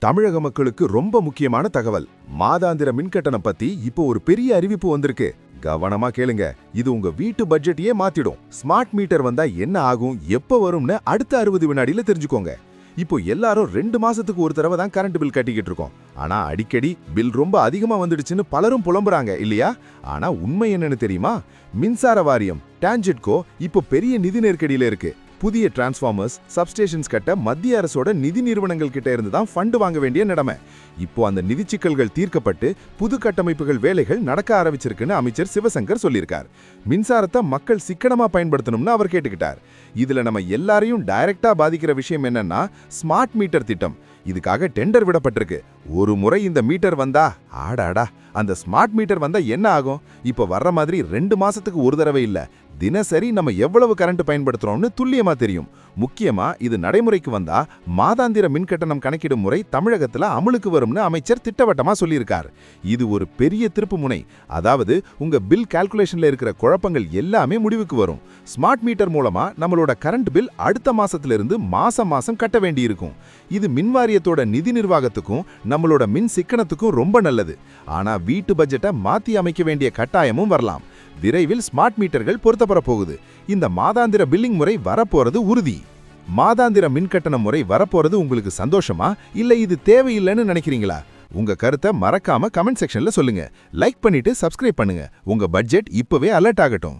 தமிழக மக்களுக்கு ரொம்ப முக்கியமான தகவல். மாதாந்திர மின்கட்டணம் பத்தி இப்போ ஒரு பெரிய அறிவிப்பு வந்திருக்கு. கவனமா கேளுங்க. இது உங்க வீட்டு பட்ஜெட்டையே மாத்திடும். ஸ்மார்ட் மீட்டர் வந்தா என்ன ஆகும், எப்ப வரும்னு அடுத்த 60 வினாடியில தெரிஞ்சுக்கோங்க. இப்போ எல்லாரும் 2 மாசத்துக்கு ஒரு தடவை தான் கரண்ட் பில் கட்டிக்கிட்டு இருக்கோம். ஆனா அடிக்கடி பில் ரொம்ப அதிகமா வந்துடுச்சுன்னு பலரும் புலம்புறாங்க இல்லையா? ஆனா உண்மை என்னன்னு தெரியுமா? மின்சார வாரியம் டான்ஜெட்கோ இப்போ பெரிய நிதி நெருக்கடியில இருக்கு. புதிய டிரான்ஸ்ஃபார்மர்ஸ், சப்ஸ்டேஷன்ஸ் கட்ட மத்திய அரசோட நிதி நிறுவனங்கள் கிட்ட இருந்து தான் ஃபண்ட் வாங்க வேண்டிய நிலைமை. இப்போ அந்த நிதி சிக்கல்கள் தீர்க்கப்பட்டு புது கட்டமைப்புகள் வேலைகள் நடக்க ஆரம்பிச்சிருக்குன்னு அமைச்சர் சிவசங்கர் சொல்லியிருக்கார். மின்சாரத்தை மக்கள் சிக்கனமா பயன்படுத்தணும்னு அவர் கேட்டுக்கிட்டார். இதுல நம்ம எல்லாரையும் டைரக்டா பாதிக்கிற விஷயம் என்னன்னா ஸ்மார்ட் மீட்டர் திட்டம். இதுக்காக டெண்டர் விடப்பட்டிருக்கு. ஒரு முறை இந்த மீட்டர் வந்தா ஆடாடா, அந்த ஸ்மார்ட் மீட்டர் வந்தா என்ன ஆகும்? இப்போ வர்ற மாதிரி 2 மாசத்துக்கு ஒரு தடவை இல்ல, தினசரி நம்ம எவ்வளவு கரண்ட் பயன்படுத்துறோம்னு துல்லியமா தெரியும். முக்கியமா இது நடைமுறைக்கு வந்தா மாதாந்திர மின்கட்டணம் கணக்கிடும் முறை தமிழகத்துல அமலுக்கு வரும்னு அமைச்சர் திட்டவட்டமா சொல்லியிருக்கார். இது ஒரு பெரிய திருப்பு முனை. அதாவது உங்க பில் கால்குலேஷன்ல இருக்கிற குழப்பங்கள் எல்லாமே முடிவுக்கு வரும். ஸ்மார்ட் மீட்டர் மூலமா நம்மளோட கரண்ட் பில் அடுத்த மாசத்துல இருந்து மாசம் கட்ட வேண்டி இருக்கும். இது மின்வாரியத்தோட நிதி நிர்வாகத்துக்கும் நம்மளோட மின் சிக்கனத்துக்கும் ரொம்ப நல்லது. ஆனா வீட்டு பட்ஜெட்டை மாத்தி அமைக்க வேண்டிய கட்டாயமும் வரலாம். விரைவில் ஸ்மார்ட் மீட்டர்கள் பொருத்தப்பட போகுது. இந்த மாதாந்திர பில்லிங் முறை வரப்போறது உறுதி. மாதாந்திர மின்கட்டண முறை வரப்போறது உங்களுக்கு சந்தோஷமா, இல்ல இது தேவையில்லைன்னு நினைக்கிறீங்களா? உங்க கருத்தை மறக்காம கமெண்ட் செக்ஷன்ல சொல்லுங்க. லைக் பண்ணிட்டு சப்ஸ்கிரைப் பண்ணுங்க. உங்க பட்ஜெட் இப்பவே அலர்ட் ஆகட்டும்.